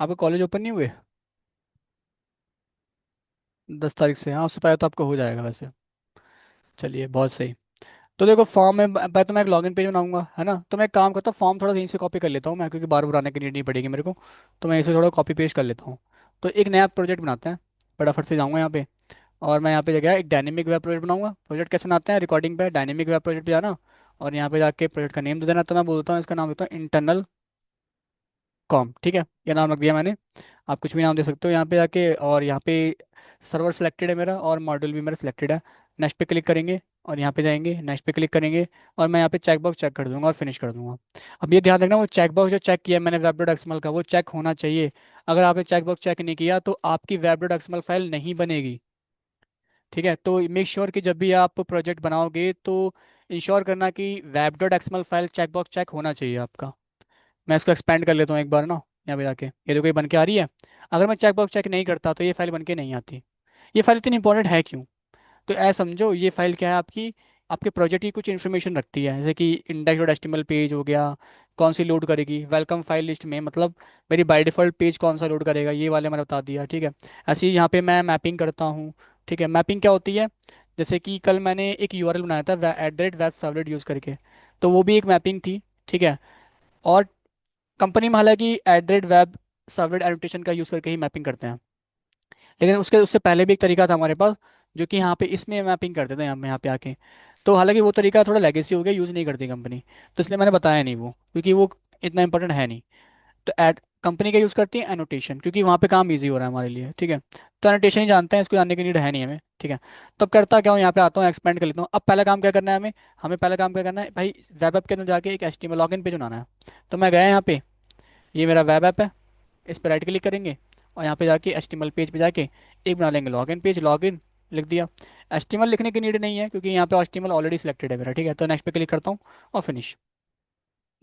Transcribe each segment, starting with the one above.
आपके college open नहीं हुए? 10 तारीख से, हाँ, उससे पहले तो आपको हो जाएगा वैसे। चलिए, बहुत सही। तो देखो, फॉर्म में पहले तो मैं एक लॉगिन पेज बनाऊंगा, है ना। तो मैं एक काम करता हूँ, फॉर्म थोड़ा सा यहीं से कॉपी कर लेता हूँ मैं, क्योंकि बार बार आने की नीड नहीं पड़ेगी मेरे को। तो मैं इसे थोड़ा कॉपी पेस्ट कर लेता हूँ। तो एक नया प्रोजेक्ट बनाते हैं। फटाफट से जाऊँगा यहाँ पे। और मैं यहाँ पे जगह एक डायनेमिक वेब प्रोजेक्ट बनाऊंगा। प्रोजेक्ट कैसे बनाते हैं, रिकॉर्डिंग पे डायनेमिक वेब प्रोजेक्ट पे जाना। और यहाँ पे जाके प्रोजेक्ट का नेम दे देना। तो मैं बोलता हूँ, इसका नाम देता हूँ इंटरनल कॉम, ठीक है। ये नाम रख दिया मैंने। आप कुछ भी नाम दे सकते हो यहाँ पे जाके। और यहाँ पे सर्वर सिलेक्टेड है मेरा, और मॉड्यूल भी मेरा सिलेक्टेड है। नेक्स्ट पे क्लिक करेंगे। और यहाँ पे जाएंगे, नेक्स्ट पे क्लिक करेंगे। और मैं यहाँ पे चेकबॉक्स चेक कर दूंगा और फिनिश कर दूंगा। अब ये ध्यान रखना, वो चेकबॉक्स जो चेक किया मैंने वेब डॉट एक्सएमएल का, वो चेक होना चाहिए। अगर आपने चेकबॉक्स चेक नहीं किया तो आपकी वेब डॉट एक्सएमएल फाइल नहीं बनेगी। ठीक है, तो मेक श्योर कि जब भी आप प्रोजेक्ट बनाओगे तो इंश्योर करना कि web dot XML file checkbox check होना चाहिए आपका। मैं इसको एक्सपेंड कर लेता हूँ एक बार ना। यहाँ पे जाके ये देखो, ये बन के आ रही है। अगर मैं चेकबॉक्स चेक नहीं करता तो ये फाइल बन के नहीं आती। ये फाइल इतनी इंपॉर्टेंट है क्यों? तो ऐसा समझो, ये फाइल क्या है आपकी, आपके प्रोजेक्ट की कुछ इन्फॉर्मेशन रखती है। जैसे कि इंडेक्स डॉट एचटीएमएल पेज हो गया, कौन सी लोड करेगी वेलकम फाइल लिस्ट में, मतलब मेरी बाय डिफ़ॉल्ट पेज कौन सा लोड करेगा, ये वाले मैंने बता दिया, ठीक है। ऐसे ही यहाँ पे मैं मैपिंग करता हूँ। ठीक है, मैपिंग क्या होती है? जैसे कि कल मैंने एक यूआरएल बनाया था @वेब सर्वलेट यूज़ करके। तो वो भी एक मैपिंग थी। ठीक है। और कंपनी में हालांकि @वेब सर्वलेट एनोटेशन का यूज़ करके ही मैपिंग करते हैं। लेकिन उसके उससे पहले भी एक तरीका था हमारे पास, जो कि यहाँ पे इसमें मैपिंग करते थे, यहाँ पे आके। तो हालांकि वो तरीका थोड़ा लेगेसी हो गया, यूज़ नहीं करती कंपनी। तो इसलिए मैंने बताया नहीं वो, क्योंकि वो इतना इंपॉर्टेंट है नहीं। तो एड कंपनी का यूज़ करती है एनोटेशन, क्योंकि वहाँ पे काम इजी हो रहा है हमारे लिए, ठीक है। तो एनोटेशन ही जानते हैं, इसको जानने की नीड है नहीं हमें, ठीक है। तब करता क्या हूँ, यहाँ पे आता हूँ, एक्सपेंड कर लेता हूँ। अब पहला काम क्या करना है हमें? हमें पहला काम क्या करना है भाई, वेब ऐप के अंदर जाके एक HTML लॉगिन पेज बनाना है। तो मैं गया यहाँ पे, ये मेरा वेब ऐप है। इस पर राइट क्लिक करेंगे। और यहाँ पे जाके HTML पेज पे जाके एक बना लेंगे लॉगिन पेज, लॉगिन लिख दिया। HTML लिखने की नीड नहीं है, क्योंकि यहाँ पे HTML ऑलरेडी सिलेक्टेड है मेरा, ठीक है। तो नेक्स्ट पे क्लिक करता हूँ और फिनिश।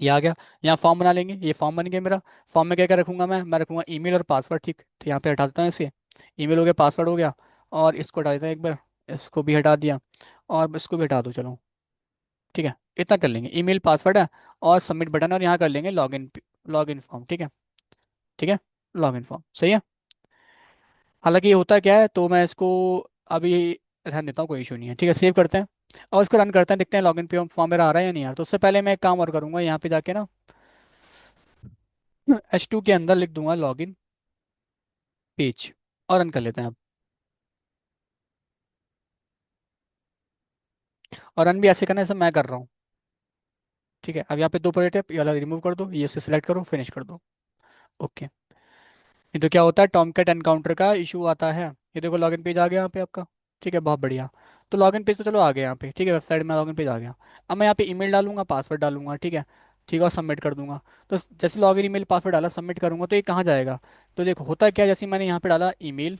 ये आ गया। यहाँ फॉर्म बना लेंगे, ये फॉर्म बन गया मेरा। फॉर्म में क्या क्या रखूंगा मैं रखूंगा ईमेल और पासवर्ड, ठीक। तो यहाँ पे हटा देता हूँ इसे। ईमेल हो गया, पासवर्ड हो गया। और इसको हटा देता हूँ एक बार। इसको भी हटा दिया। और इसको भी हटा दो, चलो। ठीक है, इतना कर लेंगे, ईमेल पासवर्ड है। और सबमिट बटन, और यहाँ कर लेंगे लॉगिन। लॉगिन फॉर्म, ठीक है। ठीक है, लॉगिन फॉर्म सही है। हालांकि ये होता क्या है, तो मैं इसको अभी रहने देता हूँ, कोई इशू नहीं है, ठीक है। सेव करते हैं और इसको रन करते हैं, देखते हैं लॉगिन पे फॉर्म मेरा आ रहा है या नहीं आ रहा। तो उससे पहले मैं एक काम और करूंगा, यहाँ पे जाके ना H2 के अंदर लिख दूंगा लॉगिन पेज। और रन कर लेते हैं अब। और रन भी ऐसे करना है जैसे मैं कर रहा हूँ। ठीक है, अब यहाँ पे दो प्रोजेक्ट है, ये वाला रिमूव कर दो, ये से सिलेक्ट करो, फिनिश कर दो। ओके। नहीं तो क्या होता है, टॉमकैट एनकाउंटर का इशू आता है। ये देखो, लॉगिन पेज आ गया यहाँ पे आपका। ठीक है, बहुत बढ़िया। तो लॉगिन पेज तो चलो आ गया यहाँ पे, ठीक है, वेबसाइट में लॉगिन पेज आ गया। अब मैं यहाँ पे ईमेल डालूंगा, पासवर्ड डालूंगा, ठीक है। ठीक है, और सबमिट कर दूंगा। तो जैसे लॉगिन ईमेल पासवर्ड डाला, सबमिट करूंगा, तो ये कहाँ जाएगा? तो देखो होता क्या है, जैसे मैंने यहाँ पे डाला ईमेल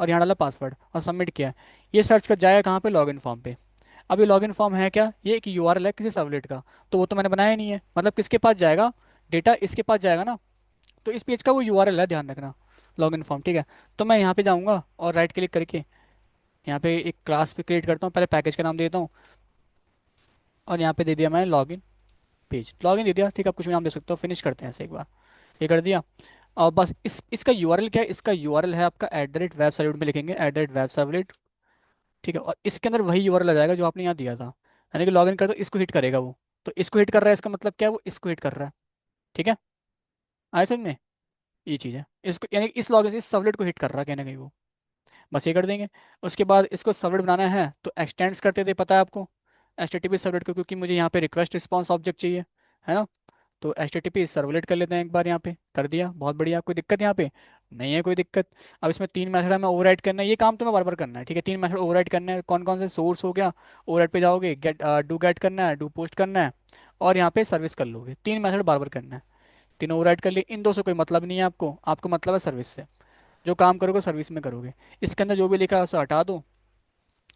और यहाँ डाला पासवर्ड और सबमिट किया, ये सर्च कर जाएगा कहाँ पे, लॉगिन फॉर्म पे। अब ये लॉगिन फॉर्म है क्या, ये एक यूआरएल है किसी सर्वलेट का। तो वो तो मैंने बनाया ही नहीं है, मतलब किसके पास जाएगा? डेटा इसके पास जाएगा ना। तो इस पेज का वो यूआरएल है, ध्यान रखना। लॉगिन फॉर्म, ठीक है। तो मैं यहाँ पे जाऊँगा और राइट क्लिक करके यहाँ पे एक क्लास पे क्रिएट करता हूँ, पहले पैकेज का नाम देता हूँ। और यहाँ पे दे दिया मैंने लॉगिन पेज, लॉगिन दे दिया, ठीक है। आप कुछ भी नाम दे सकते हो, फिनिश करते हैं ऐसे एक बार। ये कर दिया। और बस इसका यूआरएल क्या है, इसका यूआरएल है आपका @वेब सर्वलेट में लिखेंगे, @वेब सर्वलेट। ठीक है, और इसके अंदर वही यूआरएल आ जाएगा जो आपने यहाँ दिया था। यानी कि लॉगिन कर दो, इसको हिट करेगा वो। तो इसको हिट कर रहा है, इसका मतलब क्या है, वो इसको हिट कर रहा है। ठीक है, आए समझ में? ये चीज़ है, इसको यानी कि इस लॉगिन इस सर्वलेट को हिट कर रहा है कहीं ना कहीं वो। बस ये कर देंगे। उसके बाद इसको सर्वलेट बनाना है, तो एक्सटेंड्स करते थे, पता है आपको, HTTP सर्वलेट को, क्योंकि मुझे यहाँ पे रिक्वेस्ट रिस्पॉन्स ऑब्जेक्ट चाहिए, है ना। तो HTTP सर्वलेट कर लेते हैं एक बार, यहाँ पे कर दिया, बहुत बढ़िया। कोई दिक्कत यहाँ पे? नहीं है कोई दिक्कत। अब इसमें 3 मेथड हमें ओवरराइड करना है, ये काम तो मैं बार बार करना है, ठीक है। 3 मेथड ओवरराइड करना है, कौन कौन से? सोर्स हो गया, ओवरराइड पे जाओगे, गेट डू गेट करना है, डू पोस्ट करना है। और यहाँ पे सर्विस कर लोगे, 3 मेथड बार बार करना है। तीनों ओवरराइड कर लिए, इन दो से कोई मतलब नहीं है आपको, आपको मतलब है सर्विस से। जो काम करोगे सर्विस में करोगे। इसके अंदर जो भी लिखा है उसे हटा दो।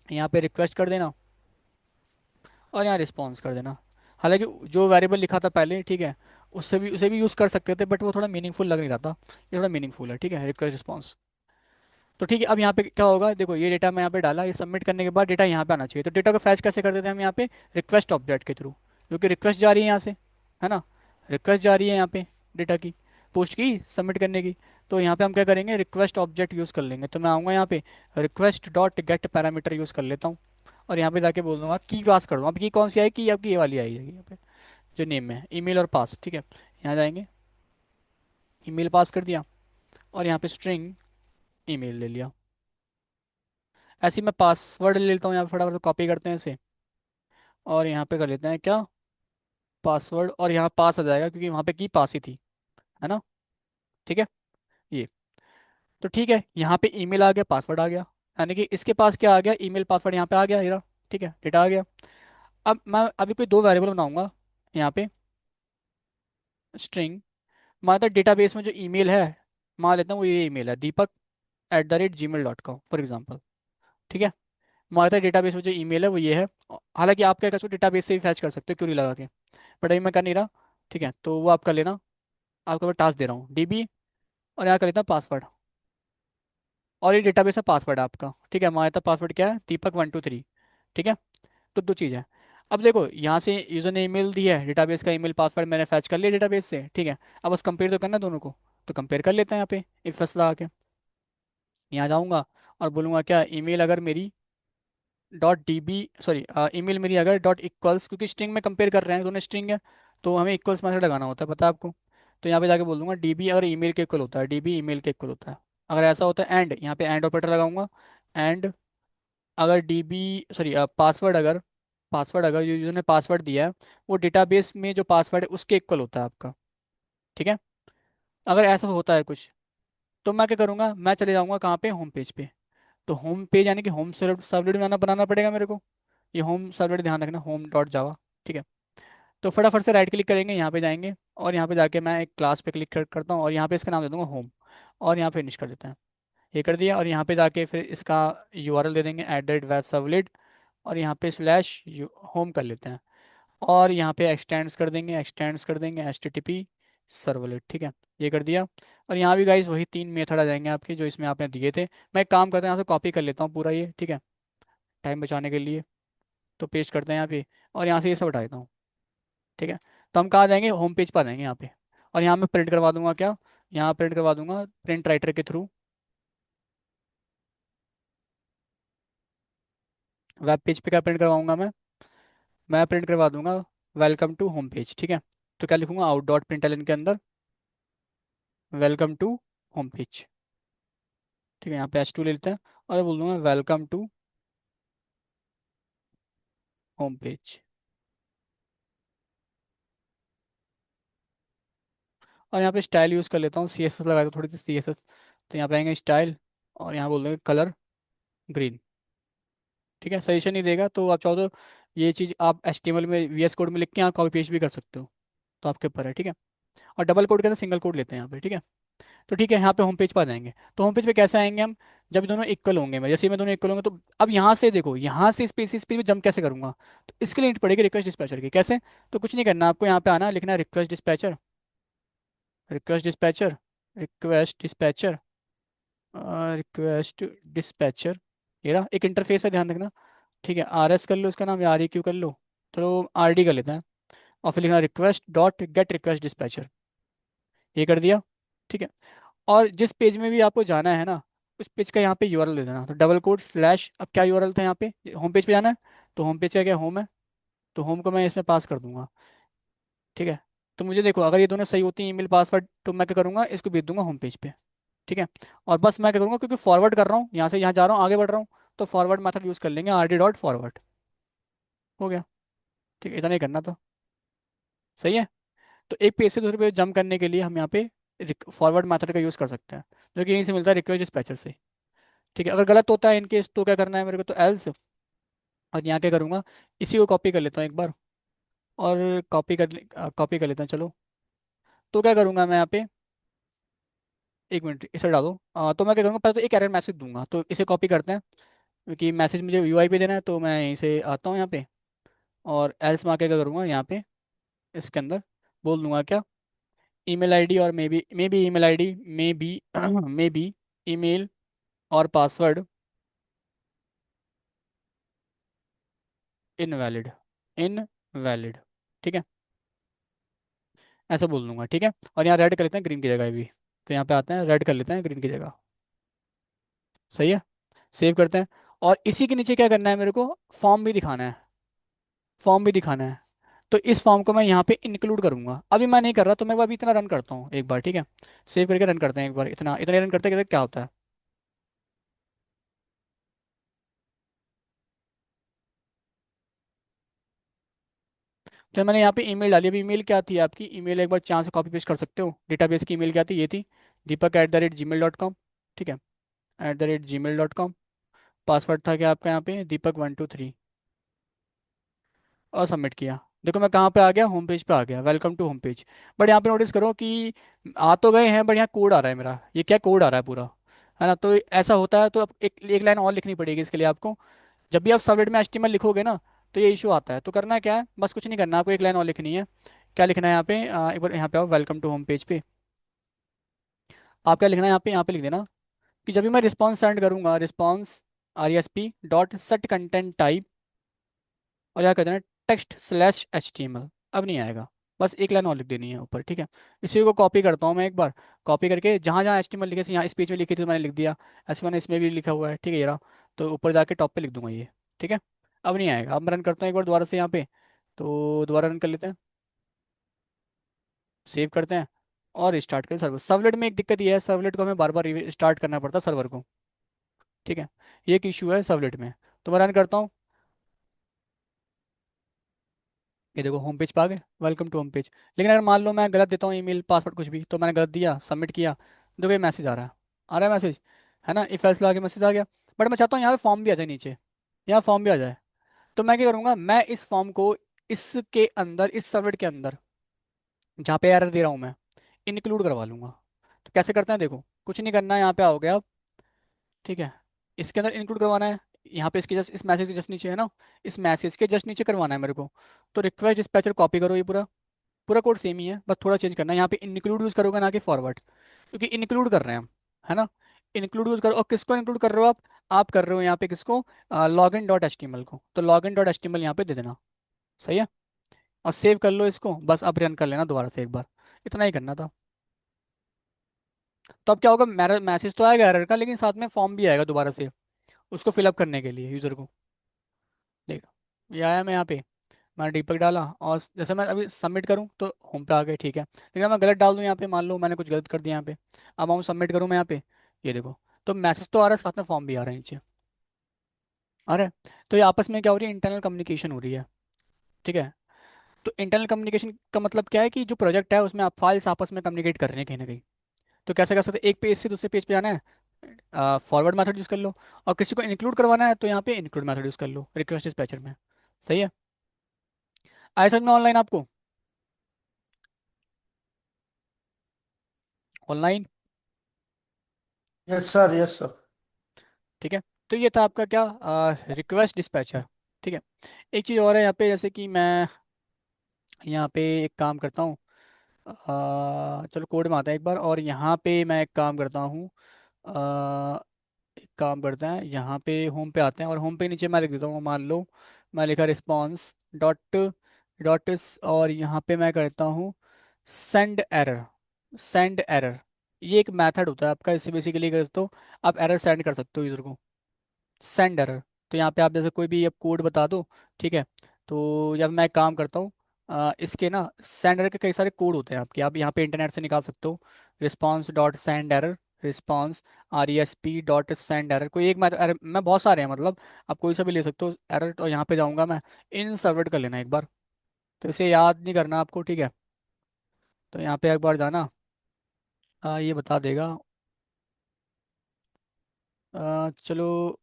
यहाँ पे रिक्वेस्ट कर देना। और यहाँ रिस्पॉन्स कर देना। हालांकि जो वेरिएबल लिखा था पहले, ठीक है, उससे भी उसे भी यूज़ कर सकते थे, बट वो थोड़ा मीनिंगफुल लग नहीं रहा था। ये थोड़ा मीनिंगफुल है, ठीक है, रिक्वेस्ट रिस्पॉन्स। तो ठीक है, अब यहाँ पे क्या होगा, देखो ये डेटा मैं यहाँ पे डाला, ये सबमिट करने के बाद डेटा यहाँ पे आना चाहिए। तो डेटा को फैच कैसे कर देते हैं हम यहाँ पे? रिक्वेस्ट ऑब्जेक्ट के थ्रू, क्योंकि रिक्वेस्ट जा रही है यहाँ से, है ना। रिक्वेस्ट जा रही है यहाँ पे डेटा की, पोस्ट की, सबमिट करने की। तो यहाँ पे हम क्या करेंगे, रिक्वेस्ट ऑब्जेक्ट यूज़ कर लेंगे। तो मैं आऊँगा यहाँ पे, request dot gate parameter use कर लेता हूँ, और यहाँ पे जाके बोल दूंगा की पास कर दूँगा। अब की कौन सी आएगी, आपकी ये वाली आएगी यहाँ पे, जो नेम है, ईमेल और पास, ठीक है। यहाँ जाएंगे, ईमेल पास कर दिया, और यहाँ पे स्ट्रिंग ईमेल ले लिया। ऐसे ही मैं पासवर्ड ले लेता हूँ, यहाँ पे फटाफट कॉपी करते हैं इसे, और यहाँ पे कर लेते हैं क्या, पासवर्ड, और यहाँ पास आ जाएगा क्योंकि वहाँ पे की पास ही थी, है ना। ठीक है, ये तो ठीक है। यहाँ पे ईमेल आ गया, पासवर्ड आ गया, यानी कि इसके पास क्या आ गया, ईमेल पासवर्ड यहाँ पे आ गया, हीरा। ठीक है, डेटा आ गया। अब मैं अभी कोई दो वेरिएबल बनाऊंगा यहाँ पे, स्ट्रिंग, मान लेता डेटाबेस में जो ईमेल है, मान लेता हूँ वो ये ईमेल है, deepak@gmail.com फॉर एग्जाम्पल। ठीक है, मान लेता है डेटाबेस में जो ईमेल है वो ये है। हालांकि आप क्या कर सकते हो, डेटाबेस से भी फैच कर सकते हो, क्यों नहीं लगा के, बट अभी मैं कर नहीं रहा। ठीक है, तो वो आप कर लेना, आपको मैं टास्क दे रहा हूँ, डीबी, और यहाँ कर लेता हूँ पासवर्ड, और ये डेटाबेस है पासवर्ड आपका। ठीक है, हमारा पासवर्ड क्या है, दीपक 123। ठीक है, तो दो चीज़ है। अब देखो यहाँ से यूज़र ने ईमेल दी है, डेटाबेस का ईमेल पासवर्ड मैंने फैच कर लिया डेटाबेस से। ठीक है, अब बस कंपेयर तो करना है दोनों को, तो कंपेयर कर लेते हैं यहाँ पे इफ फैसला आके। यहाँ जाऊँगा और बोलूँगा क्या, ईमेल अगर मेरी dot D B, sorry, email मेरी अगर डॉट इक्वल्स, क्योंकि स्ट्रिंग में कंपेयर कर रहे हैं, दोनों स्ट्रिंग है, तो हमें इक्वल्स मेथड लगाना होता है, पता है आपको। तो यहाँ पे जाके बोल दूंगा डी बी अगर ईमेल के इक्वल होता है, डी बी ईमेल के इक्वल होता है। अगर ऐसा होता है एंड, यहाँ पे एंड ऑपरेटर लगाऊंगा, एंड अगर डी बी, सॉरी, पासवर्ड अगर, पासवर्ड अगर यूजर ने पासवर्ड दिया है वो डेटाबेस में जो पासवर्ड है उसके इक्वल होता है आपका। ठीक है, अगर ऐसा होता है कुछ, तो मैं क्या करूँगा, मैं चले जाऊँगा कहाँ पे, होम पेज पे। तो होम पेज यानी कि होम सर्वलेट बनाना बनाना पड़ेगा मेरे को, ये होम सर्वलेट ध्यान रखना, होम डॉट जावा। ठीक है, तो फटाफट से राइट क्लिक करेंगे, यहाँ पे जाएंगे, और यहाँ पे जाके मैं एक क्लास पे क्लिक करता हूँ, और यहाँ पे इसका नाम दे दूंगा होम, और यहाँ पे फिनिश कर देते हैं। ये कर दिया, और यहाँ पे जाके फिर इसका यूआरएल दे देंगे, @वेब सर्वलेट, और यहाँ पे स्लैश होम कर लेते हैं, और यहाँ पे एक्सटेंड्स कर देंगे HTTP सर्वलेट। ठीक है, ये कर दिया, और यहाँ भी गाइस वही तीन मेथड आ जाएंगे आपके जो इसमें आपने दिए थे। मैं एक काम करता हूँ, यहाँ से कॉपी कर लेता हूँ पूरा ये, ठीक है, टाइम बचाने के लिए। तो पेस्ट करते हैं यहाँ पे, और यहाँ से ये सब हटा देता हूँ। ठीक है, तो हम कहाँ जाएंगे, होम पेज पर आ जाएंगे यहाँ पे, और यहाँ मैं प्रिंट करवा दूंगा क्या, यहाँ प्रिंट करवा दूंगा प्रिंट राइटर के थ्रू, वेब पेज पे क्या प्रिंट करवाऊंगा मैं प्रिंट करवा दूंगा वेलकम टू होम पेज। ठीक है, तो क्या लिखूंगा, आउट डॉट प्रिंटलन के अंदर वेलकम टू होम पेज। ठीक है, यहाँ पे H2 ले लेते हैं, और बोल दूंगा वेलकम टू होम पेज। और यहाँ पे स्टाइल यूज़ कर लेता हूँ, CSS लगा दो थोड़ी सी CSS। तो यहाँ पे आएंगे स्टाइल, और यहाँ बोल देंगे कलर ग्रीन। ठीक है, सजेशन नहीं देगा, तो आप चाहो तो ये चीज़ आप HTML में VS कोड में लिख के यहाँ कॉपी पेस्ट भी कर सकते हो, तो आपके ऊपर है। ठीक है, और डबल कोड के अंदर सिंगल कोड लेते हैं यहाँ पे। ठीक है, तो ठीक है, यहाँ पे होम पेज पर आ जाएंगे। तो होम पेज पे कैसे आएंगे हम, जब दोनों इक्वल होंगे, मैं जैसे ही मैं दोनों इक्वल होंगे, तो अब यहाँ से देखो, यहाँ से स्पेसिस पे जंप कैसे करूंगा, तो इसके लिए नीड पड़ेगी रिक्वेस्ट डिस्पैचर की। कैसे, तो कुछ नहीं करना आपको, यहाँ पे आना, लिखना request dispatcher, request dispatcher, request dispatcher, request dispatcher, ये रहा, एक इंटरफेस है, ध्यान रखना। ठीक है, RS कर लो उसका नाम, या REQ कर लो, तो RD कर लेते हैं, और फिर लिखना request dot gate request dispatcher, ये कर दिया। ठीक है, और जिस पेज में भी आपको जाना है ना, उस पेज का यहाँ पे यूआरएल दे देना, तो डबल कोड स्लैश, अब क्या यूआरएल था यहाँ पे, होम पेज पे जाना है, तो होम पेज का क्या, होम है, तो होम को मैं इसमें पास कर दूंगा। ठीक है, तो मुझे देखो अगर ये दोनों सही होती हैं ईमेल पासवर्ड, तो मैं क्या करूँगा, इसको भेज दूंगा होम पेज पे। ठीक है, और बस मैं क्या करूँगा, क्योंकि फॉरवर्ड कर रहा हूँ, यहाँ से यहाँ जा रहा हूँ, आगे बढ़ रहा हूँ, तो फॉरवर्ड मेथड यूज़ कर लेंगे, RD.forward, हो गया। ठीक है, इतना ही करना था, सही है। तो एक पेज से दूसरे पेज जंप करने के लिए हम यहाँ पे फॉरवर्ड मेथड का यूज़ कर सकते हैं, जो कि यहीं से मिलता है, रिक्वेस्ट डिस्पैचर से। ठीक है, अगर गलत होता है इनकेस, तो क्या करना है मेरे को, तो एल्स, और यहाँ क्या करूँगा, इसी को कॉपी कर लेता हूँ एक बार, और कॉपी कर लेता हूँ, चलो। तो क्या करूँगा मैं यहाँ पे, एक मिनट इसे डालो, तो मैं क्या करूँगा, पहले तो एक एरर मैसेज दूंगा, तो इसे कॉपी करते हैं, क्योंकि मैसेज मुझे UI पे देना है, तो मैं यहीं से आता हूँ यहाँ पे, और एल्स में आके क्या करूँगा, यहाँ पे इसके अंदर बोल दूंगा क्या, ईमेल आईडी, और may be email ID, may be email और पासवर्ड इनवैलिड, इनवैलिड। ठीक है, ऐसा बोल दूंगा। ठीक है, और यहाँ रेड कर लेते हैं, ग्रीन की जगह भी। तो यहाँ पे आते हैं, रेड कर लेते हैं ग्रीन की जगह। सही है। सेव करते हैं। और इसी के नीचे क्या करना है मेरे को, फॉर्म भी दिखाना है। फॉर्म भी दिखाना है। तो इस फॉर्म को मैं यहाँ पे इंक्लूड करूंगा, अभी मैं नहीं कर रहा, तो मैं अभी इतना रन करता हूँ एक बार, ठीक है। सेव करके रन करते हैं एक बार, इतना इतना रन करते करते क्या होता है। तो मैंने यहाँ पे ईमेल डाली, अभी ईमेल क्या थी आपकी, ईमेल एक बार चांस से कॉपी पेस्ट कर सकते हो, डेटाबेस की ईमेल क्या थी, ये थी deepak@gmail.com। ठीक है, @gmail.com। पासवर्ड था क्या आपका यहाँ पे, Deepak123। और सबमिट किया। देखो मैं कहाँ पे आ गया, होम पेज पे आ गया, welcome to home page. But यहाँ पे नोटिस करो कि आ तो गए हैं, बट यहाँ कोड आ रहा है मेरा, ये क्या कोड आ रहा है पूरा, है ना। तो ऐसा होता है, तो अब एक लाइन और लिखनी पड़ेगी इसके लिए आपको। जब भी आप सबमिट में HTML लिखोगे ना, तो ये इशू आता है। तो करना क्या है, बस कुछ नहीं करना, आपको एक लाइन और लिखनी है। क्या लिखना है यहाँ पे, एक बार यहाँ पे आओ, वेलकम टू होम पेज पे। आप क्या लिखना है यहाँ पे लिख देना कि जब भी मैं रिस्पॉन्स सेंड करूंगा, रिस्पॉन्स RESP.SET content type, और यहाँ कर देना text/HTML। अब नहीं आएगा, बस एक लाइन और लिख देनी है ऊपर, ठीक है। इसी को कॉपी करता हूँ मैं एक बार। कॉपी करके जहाँ जहाँ HTML लिखे से, यहाँ इस पेज में लिखी थी तो मैंने लिख दिया, ऐसे मैंने इसमें भी लिखा हुआ है, ठीक है, ये रहा। तो ऊपर जाके टॉप पे लिख दूंगा ये, ठीक है। अब नहीं आएगा, अब मैं रन करता हूँ एक बार दोबारा से यहाँ पे। तो दोबारा रन कर लेते हैं, सेव करते हैं, और स्टार्ट करें सर्वर। सर्वलेट में एक दिक्कत ये है, सर्वलेट को हमें बार बार स्टार्ट करना पड़ता है सर्वर को, ठीक है। ये एक इशू है सर्वलेट में। तो मैं रन करता हूँ। ये देखो होम पेज पे आ गए, वेलकम टू होम पेज। लेकिन अगर मान लो मैं गलत देता हूँ ईमेल पासवर्ड कुछ भी, तो मैंने गलत दिया, सबमिट किया, देखो ये मैसेज आ रहा है, आ रहा है मैसेज, है ना, इफ एल्स लगा के मैसेज आ गया। बट मैं चाहता हूँ यहाँ पे फॉर्म भी आ जाए नीचे, यहाँ फॉर्म भी आ जाए। तो मैं क्या करूँगा, मैं इस फॉर्म को इसके अंदर, इस सर्वलेट के अंदर जहाँ पे एरर दे रहा हूँ मैं, इंक्लूड करवा लूंगा। तो कैसे करते हैं, देखो कुछ नहीं करना है, यहाँ पे आओगे आप, ठीक है। इसके अंदर इंक्लूड करवाना है, यहाँ पे इसके जस्ट, इस मैसेज के जस्ट नीचे है ना, इस मैसेज के जस्ट नीचे करवाना है मेरे को। तो रिक्वेस्ट डिस्पैचर कॉपी करो, ये पूरा पूरा कोड सेम ही है, बस थोड़ा चेंज करना है, यहाँ पे इंक्लूड यूज़ करोगे ना कि फॉरवर्ड, क्योंकि इंक्लूड कर रहे हैं हम, है ना। इंक्लूड यूज़ करो, और किसको इंक्लूड कर रहे हो आप कर रहे हो यहाँ पे किसको, login.html को, तो login.html यहाँ पे दे देना। सही है। और सेव कर लो इसको, बस अब रन कर लेना दोबारा से एक बार, इतना ही करना था। तो अब क्या होगा, मेरा मैसेज तो आएगा एरर का, लेकिन साथ में फॉर्म भी आएगा दोबारा से, उसको फिलअप करने के लिए यूज़र को। देखो ये आया, मैं यहाँ पे मैंने दीपक डाला, और जैसे मैं अभी सबमिट करूँ तो होम पे आ गए, ठीक है। लेकिन मैं गलत डाल दूँ यहाँ पे, मान लो मैंने कुछ गलत कर दिया यहाँ पे, अब आऊँ सबमिट करूँ मैं यहाँ पे, ये देखो, तो मैसेज तो आ रहा है, साथ में फॉर्म भी आ रहा है नीचे, आ रहा है। तो ये आपस में क्या हो रही है, इंटरनल कम्युनिकेशन हो रही है, ठीक है। तो इंटरनल कम्युनिकेशन का मतलब क्या है, कि जो प्रोजेक्ट है उसमें आप फाइल्स आपस में कम्युनिकेट कर रहे हैं कहीं ना कहीं। तो कैसे कर सकते हैं, एक पेज से दूसरे पेज पे जाना है, फॉरवर्ड मेथड यूज़ कर लो। और किसी को इंक्लूड करवाना है, तो यहाँ पे इंक्लूड मेथड यूज़ कर लो रिक्वेस्ट डिस्पैचर में। सही है। आया समझ में ऑनलाइन आपको, यस सर, यस सर। ठीक है। तो ये था आपका क्या, रिक्वेस्ट डिस्पैचर, ठीक है। एक चीज़ और है यहाँ पे, जैसे कि मैं यहाँ पे एक काम करता हूँ, चलो कोड में आता है एक बार, और यहाँ पे मैं एक काम करता हूँ, एक काम करते हैं, यहाँ पे होम पे आते हैं, और होम पे नीचे मैं लिख देता हूँ, मान लो मैं लिखा रिस्पॉन्स डॉट डॉट, और यहाँ पे मैं करता हूँ सेंड एरर। सेंड एरर, ये एक मेथड होता है आपका, इससे बेसिकली कर सकते हो, आप एरर सेंड कर सकते हो यूज़र को, सेंड एरर। तो यहाँ पे आप जैसे कोई भी अब कोड बता दो, ठीक है। तो जब मैं एक काम करता हूँ, इसके ना सेंड एरर के कई सारे कोड होते हैं आपके, आप यहाँ पे इंटरनेट से निकाल सकते हो। Response dot send error, response RESP.SEND error, कोई एक, मैं बहुत सारे हैं मतलब, आप कोई सा भी ले सकते हो एरर। और यहाँ पे जाऊँगा मैं, इन सर्वेट कर लेना एक बार। तो इसे याद नहीं करना आपको, ठीक है। तो यहाँ पे एक बार जाना, ये बता देगा, चलो,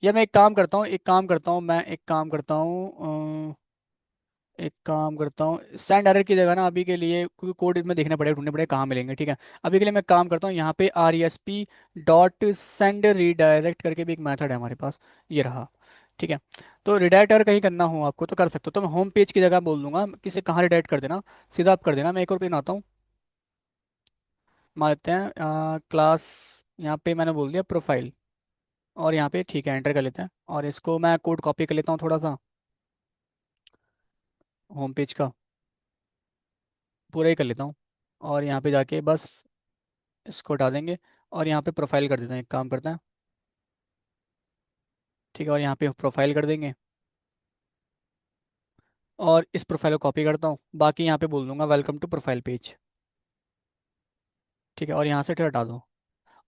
या मैं एक काम करता हूँ, एक काम करता हूँ, सेंड एरर की जगह ना अभी के लिए, क्योंकि कोड इसमें देखने पड़ेगा, ढूंढने पड़ेगा कहाँ मिलेंगे, ठीक है। अभी के लिए मैं काम करता हूँ, यहाँ पे RESP.SEND रीडायरेक्ट करके भी एक मेथड है हमारे पास, ये रहा, ठीक है। तो रिडायरेक्ट अगर कहीं करना हो आपको तो कर सकते हो, तो मैं होम पेज की जगह बोल दूंगा किसे कहाँ रिडायरेक्ट कर देना, सीधा आप कर देना। मैं एक और पेज आता हूँ, मान लेते हैं क्लास, यहाँ पे मैंने बोल दिया प्रोफाइल, और यहाँ पे ठीक है एंटर कर लेते हैं, और इसको मैं कोड कॉपी कर लेता हूँ थोड़ा सा, होम पेज का पूरा ही कर लेता हूँ, और यहाँ पे जाके बस इसको हटा देंगे, और यहाँ पे प्रोफाइल कर देते हैं, एक काम करते हैं। ठीक है, और यहाँ पे प्रोफाइल कर देंगे, और इस प्रोफाइल को कॉपी करता हूँ, बाकी यहाँ पे बोल दूंगा वेलकम टू प्रोफाइल पेज। ठीक है, और यहाँ से हटा दो।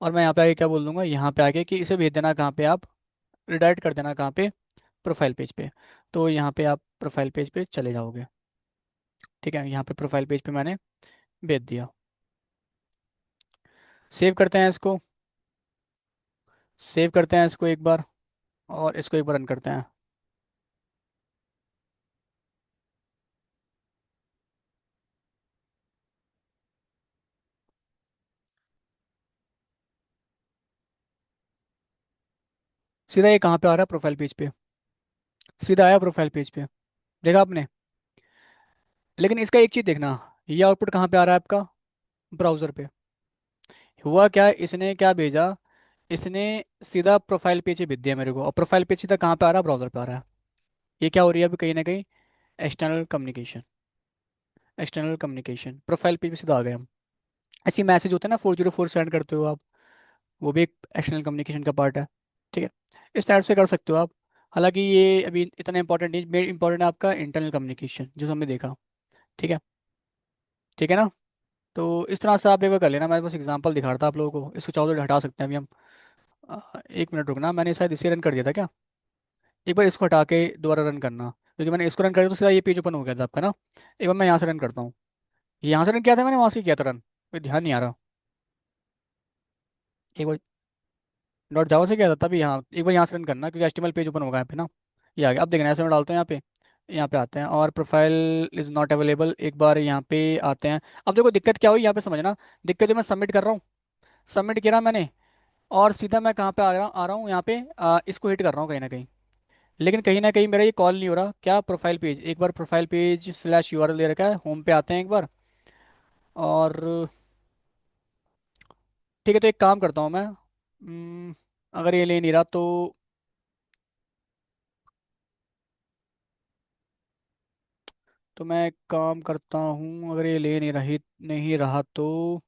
और मैं यहाँ पे आगे क्या बोल दूंगा, यहाँ पे आगे कि इसे भेज देना कहाँ पे आप, रिडायरेक्ट कर देना कहाँ पे, प्रोफाइल पेज पे। तो यहाँ पे आप प्रोफाइल पेज पे चले जाओगे। ठीक है, यहाँ पे प्रोफाइल पेज पे मैंने भेज दिया। सेव करते हैं इसको, सेव करते हैं इसको एक बार, और इसको एक बार रन करते हैं। सीधा ये कहाँ पे आ रहा है, प्रोफाइल पेज पे, सीधा आया प्रोफाइल पेज पे। देखा आपने। लेकिन इसका एक चीज़ देखना, ये आउटपुट कहाँ पे आ रहा है आपका, ब्राउज़र पे। हुआ क्या, इसने क्या भेजा, इसने सीधा प्रोफाइल पेज ही भेज दिया मेरे को, और प्रोफाइल पेज सीधा कहाँ पे आ रहा है, ब्राउज़र पे आ रहा है। ये क्या हो रही है अभी, कहीं ना कहीं external communication, external communication profile page पे सीधा आ गए हम। ऐसी मैसेज होते हैं ना 404 सेंड करते हो आप, वो भी एक एक्सटर्नल कम्युनिकेशन का पार्ट है। ठीक है, इस टाइप से कर सकते हो आप। हालांकि ये अभी इतना इंपॉर्टेंट नहीं, मेन इंपॉर्टेंट है आपका इंटरनल कम्युनिकेशन जो हमने देखा। ठीक है, ठीक है ना। तो इस तरह से आप एक बार कर लेना, मैं बस एग्जांपल दिखा रहा था आप लोगों को, इसको चाहो तो हटा सकते हैं अभी हम। एक मिनट रुकना, मैंने शायद इसे रन कर दिया था क्या। एक बार इसको हटा के दोबारा रन करना, क्योंकि मैंने इसको रन कर दिया तो सीधा ये पेज ओपन हो गया था आपका ना। एक बार मैं यहाँ से रन करता हूँ। यहाँ से रन किया था मैंने, वहाँ से किया था रन, कोई ध्यान नहीं आ रहा। एक बार डॉट जावा से किया था तभी, यहाँ एक बार यहाँ से रन करना, क्योंकि एचटीएमएल पेज ओपन होगा यहाँ पे ना। ये आ गया, अब देखना ऐसे में डालते हैं यहाँ पे। यहाँ पे आते हैं और प्रोफाइल इज़ नॉट अवेलेबल, एक बार यहाँ पे आते हैं। अब देखो दिक्कत क्या हुई यहाँ पे, समझना। दिक्कत है, मैं सबमिट कर रहा हूँ, सबमिट किया मैंने, और सीधा मैं कहाँ पे आ रहा हूँ यहाँ पे, इसको हिट कर रहा हूँ कहीं ना कहीं मेरा ये कॉल नहीं हो रहा। क्या, प्रोफाइल पेज, एक बार प्रोफाइल पेज स्लैश यूआरएल दे रखा है, होम पे आते हैं एक बार। और ठीक है, तो एक काम करता हूँ मैं, अगर ये ले नहीं रहा तो मैं एक काम करता हूँ, अगर ये ले नहीं रहा तो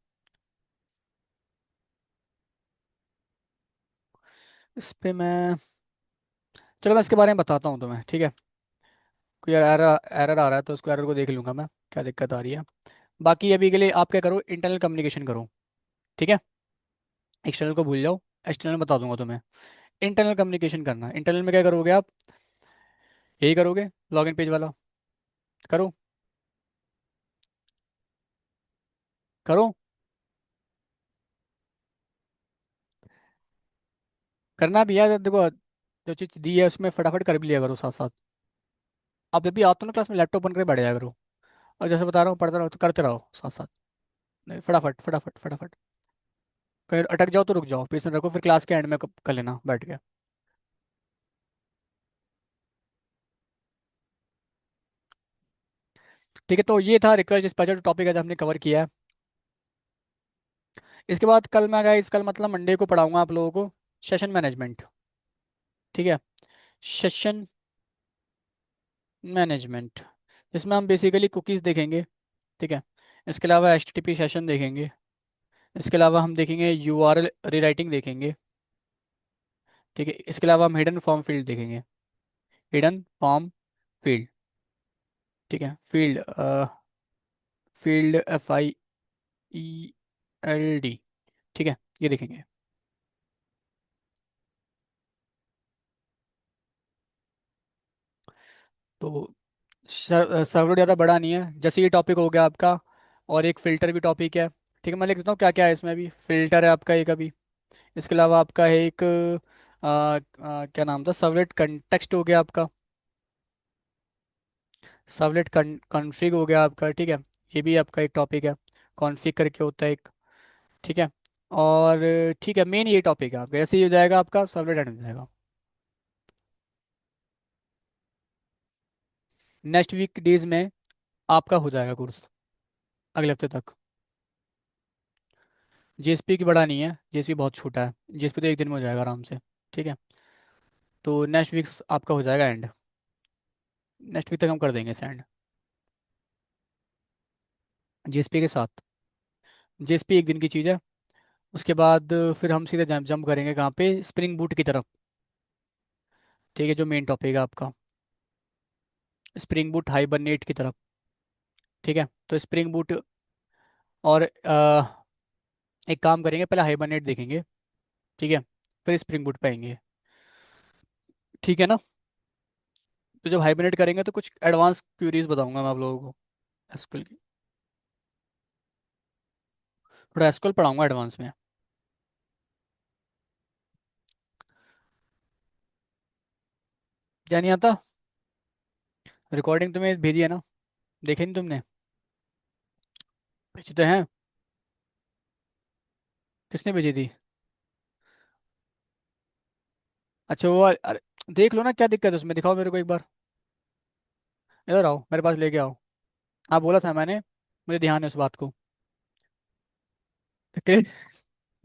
इस पे मैं, चलो मैं इसके बारे में बताता हूँ तुम्हें, ठीक है। कोई एरर एरर आ रहा है तो उसको, एरर को देख लूंगा मैं, क्या दिक्कत आ रही है। बाकी अभी के लिए आप क्या करो, इंटरनल कम्युनिकेशन करो। ठीक है, एक्सटर्नल को भूल जाओ, एक्सटर्नल बता दूंगा तुम्हें। इंटरनल कम्युनिकेशन करना, इंटरनल में क्या करोगे आप, यही करोगे, लॉगिन पेज वाला। करो, करो, करना भी है देखो, जो चीज़ दी है उसमें फटाफट कर भी लिया करो साथ साथ। आप जब भी आते हो ना क्लास में, लैपटॉप बन कर बैठ जाया करो, और जैसे बता रहा हूँ पढ़ते रहो तो करते रहो साथ साथ। नहीं, फटाफट फटाफट फटाफट। कहीं अटक जाओ तो रुक जाओ, पेशेंस रखो, फिर क्लास के एंड में कर लेना बैठ के। ठीक है, तो ये था रिक्वेस्ट डिस्पैचर टॉपिक आज हमने कवर किया है। इसके बाद कल मैं गाइस, कल मतलब मंडे को पढ़ाऊंगा आप लोगों को सेशन मैनेजमेंट। ठीक है, सेशन मैनेजमेंट, जिसमें हम बेसिकली कुकीज़ देखेंगे। ठीक है, इसके अलावा एचटीटीपी सेशन देखेंगे, इसके अलावा हम देखेंगे यूआरएल रीराइटिंग देखेंगे। ठीक है, इसके अलावा हम हिडन फॉर्म फील्ड देखेंगे, हिडन फॉर्म फील्ड। ठीक है, फील्ड, फील्ड FIELD। ठीक है, ये देखेंगे। तो सर्वर ज़्यादा बड़ा नहीं है, जैसे ये टॉपिक हो गया आपका, और एक फ़िल्टर भी टॉपिक है। ठीक है, मैं लिख देता हूँ क्या क्या है इसमें। भी फ़िल्टर है आपका एक अभी, इसके अलावा आपका है एक क्या नाम था, सर्वलेट कंटेक्स्ट हो गया आपका, सर्वलेट कॉन्फ़िग हो गया आपका। ठीक है, ये भी आपका एक टॉपिक है, कॉन्फ़िग करके होता है एक। ठीक है, और ठीक है, मेन ये टॉपिक है आपका, ऐसे ही हो जाएगा आपका, सर्वलेट एंड हो जाएगा। नेक्स्ट वीक डेज में आपका हो जाएगा कोर्स, अगले हफ्ते तक। जीएसपी की बड़ा नहीं है, जीएसपी बहुत छोटा है, जीएसपी तो एक दिन में हो जाएगा आराम से। ठीक है, तो नेक्स्ट वीक आपका हो जाएगा एंड, नेक्स्ट वीक तक हम कर देंगे सेंड जीएसपी के साथ। जेएसपी एक दिन की चीज़ है। उसके बाद फिर हम सीधे जंप जंप करेंगे कहाँ पे, स्प्रिंग बूट की तरफ। ठीक है, जो मेन टॉपिक है आपका, स्प्रिंग बूट हाइबरनेट की तरफ। ठीक है, तो स्प्रिंग बूट और एक काम करेंगे, पहले हाइबरनेट देखेंगे। ठीक है, फिर स्प्रिंग बूट पे आएंगे। ठीक है ना। तो जब हाइबरनेट करेंगे तो कुछ एडवांस क्यूरीज बताऊंगा मैं आप लोगों को, एसक्यूएल की। थोड़ा एसक्यूएल पढ़ाऊंगा एडवांस में। क्या नहीं आता? रिकॉर्डिंग तुम्हें भेजी है ना, देखे नहीं तुमने? भेजी तो हैं। किसने भेजी थी? अच्छा वो अरे, देख लो ना, क्या दिक्कत है उसमें, दिखाओ मेरे को एक बार। इधर आओ, मेरे पास लेके आओ। हाँ बोला था मैंने, मुझे ध्यान है उस बात को। क्लियर,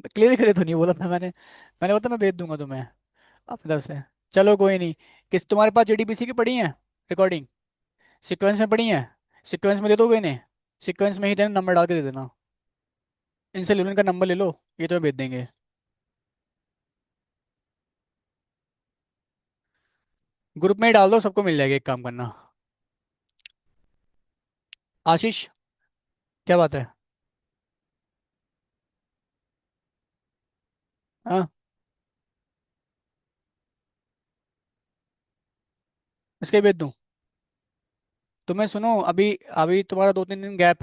क्लियर करे तो नहीं बोला था मैंने। मैंने बोला था मैं भेज दूंगा तुम्हें अपनी तरफ से। चलो कोई नहीं। किस तुम्हारे पास जेडीबीसी की पड़ी है रिकॉर्डिंग? सीक्वेंस में पड़ी है? सीक्वेंस में दे दोगे इन्हें? सीक्वेंस में ही देना, नंबर डाल के दे देना। इनसे ले लो, इनका नंबर ले लो, ये तुम्हें भेज देंगे। ग्रुप में ही डाल दो, सबको मिल जाएगा, एक काम करना। आशीष, क्या बात है? हाँ, इसके भेज दूँ? तुम्हें सुनो, अभी अभी तुम्हारा 2-3 दिन गैप